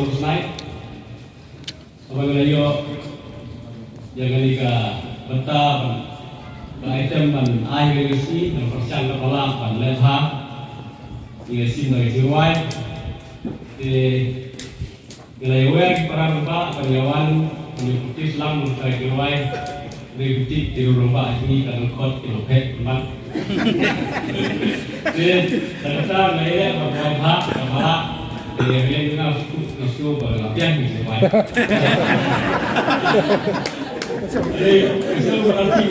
urus naik. Apabila yo jangan ika betah item ban air isi dan persian kepala ban leha isi dari jiwai di wilayah para rumah penyawan mengikuti Islam mencari jiwai mengikuti di rumah ini dan kot kilopet memang di ternyata mereka berbuat kepala dia juga susu berlapis di jiwai. Itu berarti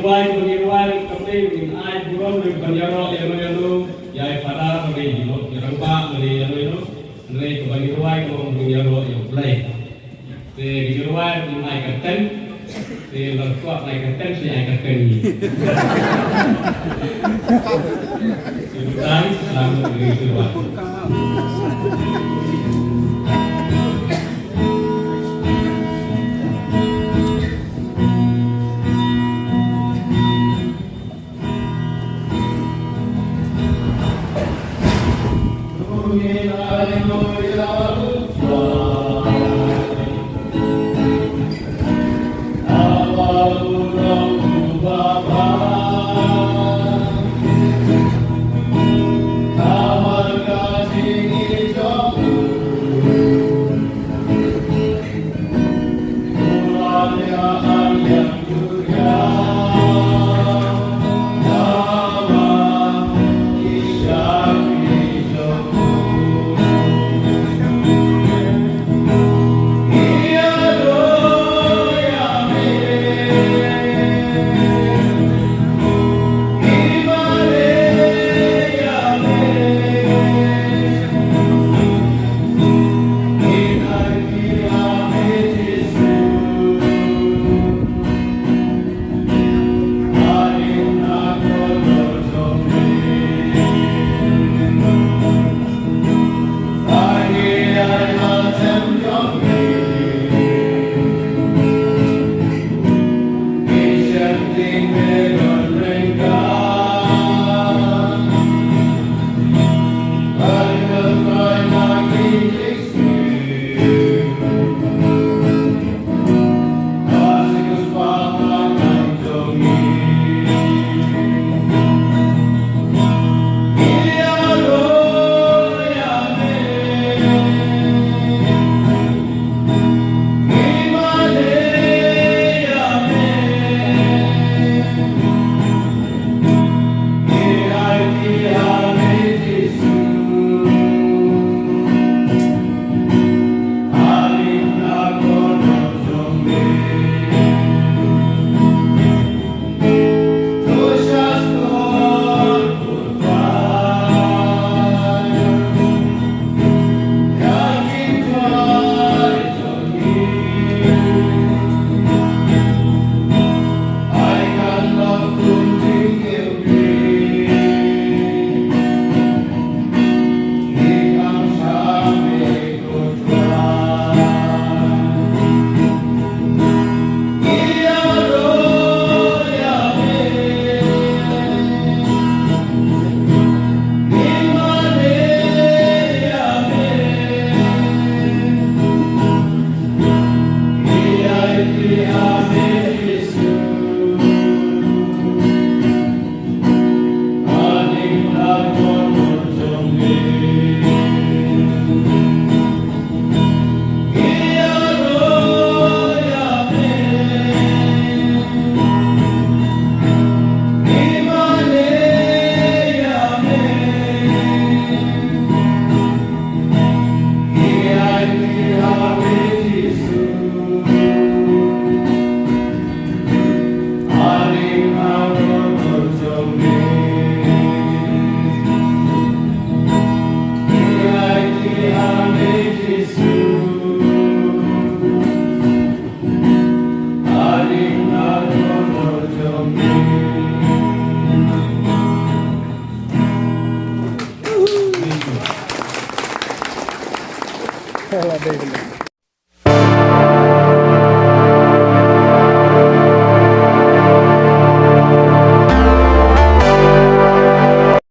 Pengirwan kami ai buron di Banjarok yang lalu ya pada kami di Rempah dari yang lalu dari Pengirwan ke Banjarok yang play di Pengirwan di mai kerten di Lerkuak mai kerten si ai kerten ini itu kan selalu di Pengirwan.